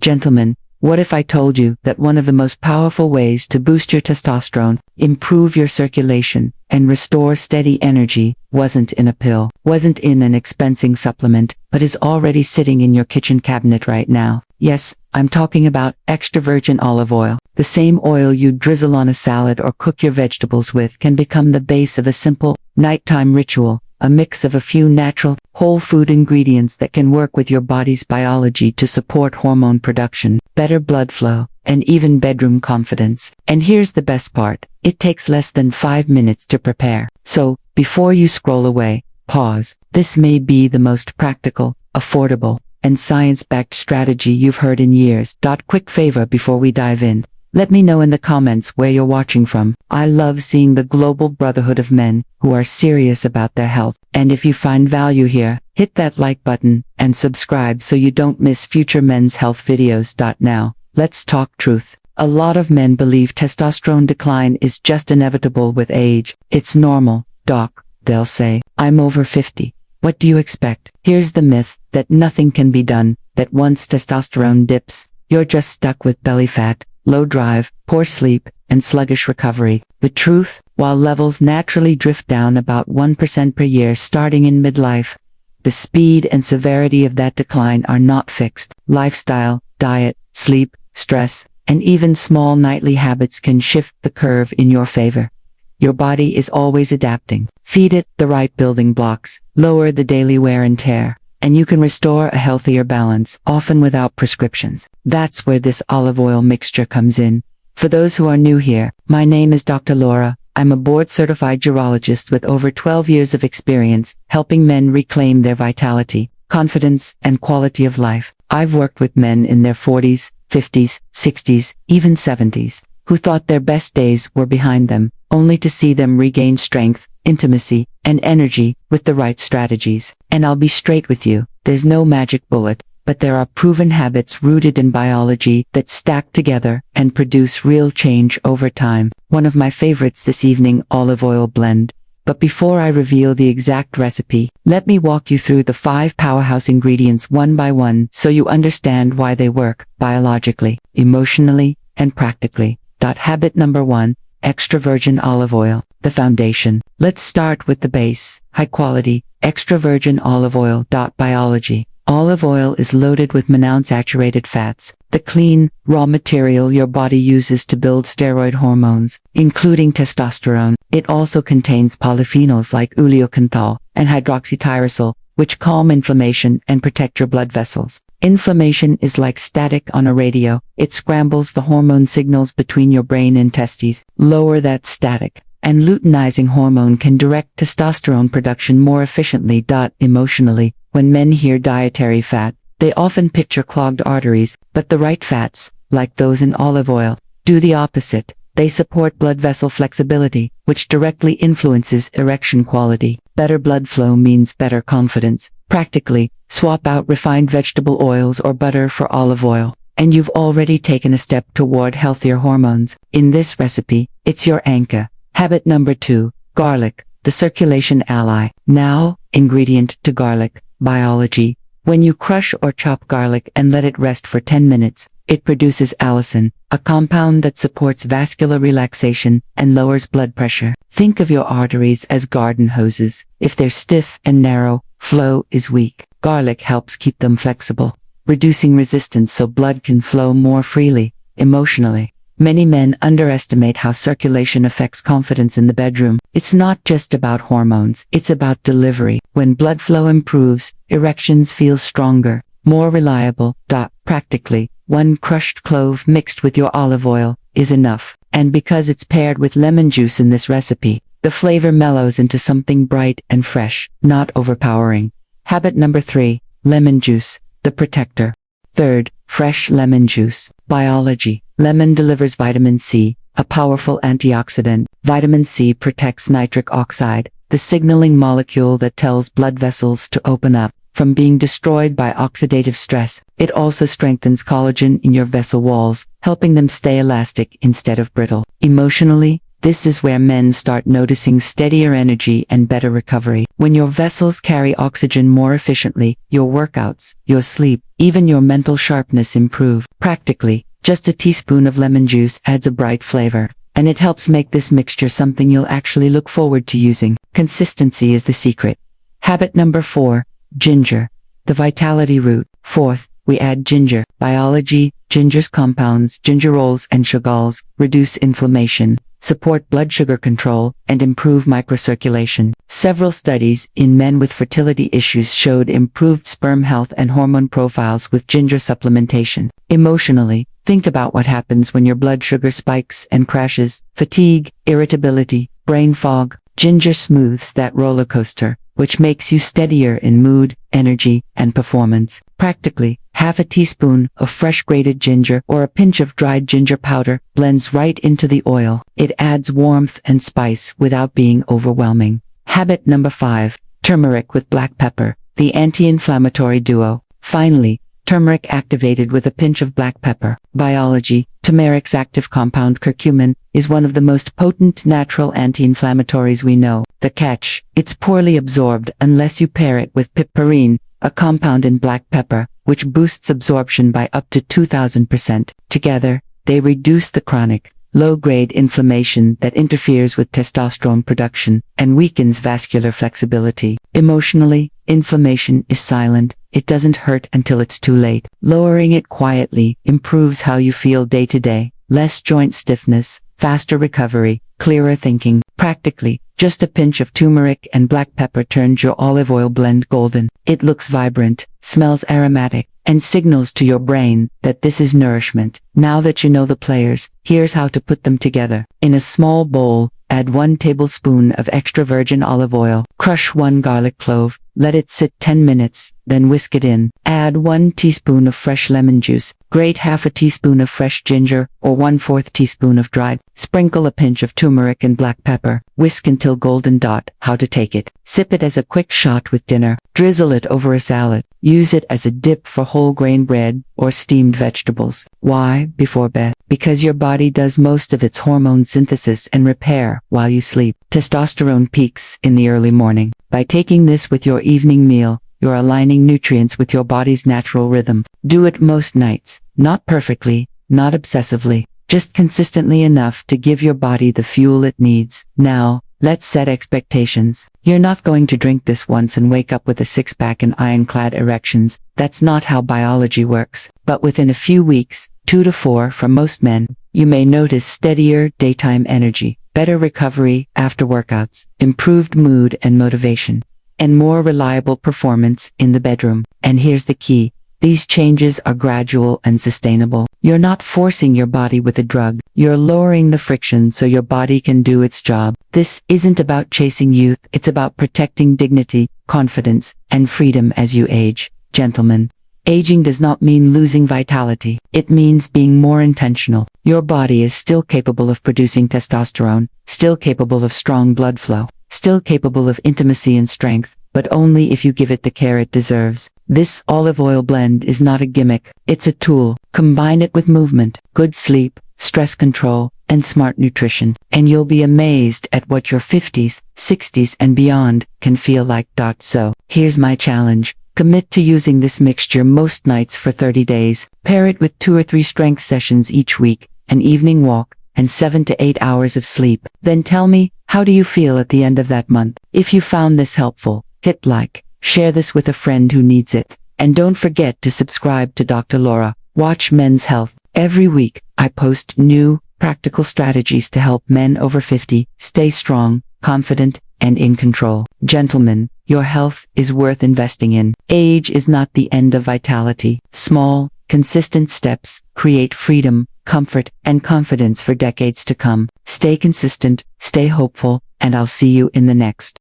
Gentlemen, what if I told you that one of the most powerful ways to boost your testosterone, improve your circulation, and restore steady energy wasn't in a pill, wasn't in an expensive supplement, but is already sitting in your kitchen cabinet right now? Yes, I'm talking about extra virgin olive oil. The same oil you drizzle on a salad or cook your vegetables with can become the base of a simple, nighttime ritual, a mix of a few natural, whole food ingredients that can work with your body's biology to support hormone production, better blood flow, and even bedroom confidence. And here's the best part. It takes less than 5 minutes to prepare. So, before you scroll away, pause. This may be the most practical, affordable, and science-backed strategy you've heard in years. Quick favor before we dive in. Let me know in the comments where you're watching from. I love seeing the global brotherhood of men who are serious about their health. And if you find value here, hit that like button and subscribe so you don't miss future men's health videos. Now, let's talk truth. A lot of men believe testosterone decline is just inevitable with age. It's normal, doc, they'll say. I'm over 50. What do you expect? Here's the myth that nothing can be done, that once testosterone dips, you're just stuck with belly fat, low drive, poor sleep, and sluggish recovery. The truth, while levels naturally drift down about 1% per year starting in midlife, the speed and severity of that decline are not fixed. Lifestyle, diet, sleep, stress, and even small nightly habits can shift the curve in your favor. Your body is always adapting. Feed it the right building blocks, lower the daily wear and tear, and you can restore a healthier balance, often without prescriptions. That's where this olive oil mixture comes in. For those who are new here, my name is Dr. Laura. I'm a board-certified urologist with over 12 years of experience, helping men reclaim their vitality, confidence, and quality of life. I've worked with men in their 40s, 50s, 60s, even 70s, who thought their best days were behind them, only to see them regain strength, intimacy, and energy with the right strategies. And I'll be straight with you, there's no magic bullet, but there are proven habits rooted in biology that stack together and produce real change over time. One of my favorites this evening, olive oil blend. But before I reveal the exact recipe, let me walk you through the 5 powerhouse ingredients one by one so you understand why they work biologically, emotionally, and practically. Habit number 1. Extra virgin olive oil, the foundation. Let's start with the base, high quality, extra virgin olive oil. Biology. Olive oil is loaded with monounsaturated fats, the clean, raw material your body uses to build steroid hormones, including testosterone. It also contains polyphenols like uleocanthal and hydroxytyrosol, which calm inflammation and protect your blood vessels. Inflammation is like static on a radio. It scrambles the hormone signals between your brain and testes. Lower that static, and luteinizing hormone can direct testosterone production more efficiently. Emotionally, when men hear dietary fat, they often picture clogged arteries, but the right fats, like those in olive oil, do the opposite. They support blood vessel flexibility, which directly influences erection quality. Better blood flow means better confidence. Practically, swap out refined vegetable oils or butter for olive oil, and you've already taken a step toward healthier hormones. In this recipe, it's your anchor. Habit number 2, garlic, the circulation ally. Now, ingredient to garlic, biology. When you crush or chop garlic and let it rest for 10 minutes, it produces allicin, a compound that supports vascular relaxation and lowers blood pressure. Think of your arteries as garden hoses. If they're stiff and narrow, flow is weak. Garlic helps keep them flexible, reducing resistance so blood can flow more freely. Emotionally, many men underestimate how circulation affects confidence in the bedroom. It's not just about hormones, it's about delivery. When blood flow improves, erections feel stronger, more reliable. Practically, 1 crushed clove mixed with your olive oil is enough. And because it's paired with lemon juice in this recipe, the flavor mellows into something bright and fresh, not overpowering. Habit number 3, lemon juice, the protector. Third, fresh lemon juice. Biology. Lemon delivers vitamin C, a powerful antioxidant. Vitamin C protects nitric oxide, the signaling molecule that tells blood vessels to open up from being destroyed by oxidative stress. It also strengthens collagen in your vessel walls, helping them stay elastic instead of brittle. Emotionally, This is where men start noticing steadier energy and better recovery. When your vessels carry oxygen more efficiently, your workouts, your sleep, even your mental sharpness improve. Practically, just a teaspoon of lemon juice adds a bright flavor, and it helps make this mixture something you'll actually look forward to using. Consistency is the secret. Habit number 4, ginger, the vitality root. Fourth, we add ginger. Biology: ginger's compounds, gingerols and sugars, reduce inflammation, support blood sugar control, and improve microcirculation. Several studies in men with fertility issues showed improved sperm health and hormone profiles with ginger supplementation. Emotionally, think about what happens when your blood sugar spikes and crashes: fatigue, irritability, brain fog. Ginger smooths that roller coaster, which makes you steadier in mood, energy, and performance. Practically, half a teaspoon of fresh grated ginger or a pinch of dried ginger powder blends right into the oil. It adds warmth and spice without being overwhelming. Habit number 5, turmeric with black pepper, the anti-inflammatory duo. Finally, turmeric activated with a pinch of black pepper. Biology: turmeric's active compound curcumin is one of the most potent natural anti-inflammatories we know. The catch: it's poorly absorbed unless you pair it with piperine, a compound in black pepper, which boosts absorption by up to 2000%. Together, they reduce the chronic, low-grade inflammation that interferes with testosterone production and weakens vascular flexibility. Emotionally, inflammation is silent. It doesn't hurt until it's too late. Lowering it quietly improves how you feel day to day. Less joint stiffness, faster recovery, clearer thinking. Practically, just a pinch of turmeric and black pepper turns your olive oil blend golden. It looks vibrant, smells aromatic, and signals to your brain that this is nourishment. Now that you know the players, here's how to put them together. In a small bowl, add 1 tablespoon of extra virgin olive oil. Crush 1 garlic clove. Let it sit 10 minutes, then whisk it in. Add 1 teaspoon of fresh lemon juice. Grate half a teaspoon of fresh ginger, or 1/4 teaspoon of dried. Sprinkle a pinch of turmeric and black pepper. Whisk until golden. How to take it: sip it as a quick shot with dinner. Drizzle it over a salad. Use it as a dip for whole grain bread or steamed vegetables. Why before bed? Because your body does most of its hormone synthesis and repair while you sleep. Testosterone peaks in the early morning. By taking this with your evening meal, you're aligning nutrients with your body's natural rhythm. Do it most nights. Not perfectly, not obsessively, just consistently enough to give your body the fuel it needs. Now, let's set expectations. You're not going to drink this once and wake up with a six-pack and ironclad erections. That's not how biology works. But within a few weeks, 2 to 4 for most men, you may notice steadier daytime energy, better recovery after workouts, improved mood and motivation, and more reliable performance in the bedroom. And here's the key: these changes are gradual and sustainable. You're not forcing your body with a drug. You're lowering the friction so your body can do its job. This isn't about chasing youth. It's about protecting dignity, confidence, and freedom as you age. Gentlemen, aging does not mean losing vitality. It means being more intentional. Your body is still capable of producing testosterone, still capable of strong blood flow, still capable of intimacy and strength, but only if you give it the care it deserves. This olive oil blend is not a gimmick. It's a tool. Combine it with movement, good sleep, stress control, and smart nutrition, and you'll be amazed at what your 50s, 60s, and beyond can feel like. So, here's my challenge. Commit to using this mixture most nights for 30 days. Pair it with 2 or 3 strength sessions each week, an evening walk, and 7 to 8 hours of sleep. Then tell me, how do you feel at the end of that month? If you found this helpful, hit like, share this with a friend who needs it, and don't forget to subscribe to Dr. Laura. Watch Men's Health. Every week, I post new, practical strategies to help men over 50 stay strong, confident, and in control. Gentlemen, your health is worth investing in. Age is not the end of vitality. Small, consistent steps create freedom, comfort, and confidence for decades to come. Stay consistent, stay hopeful, and I'll see you in the next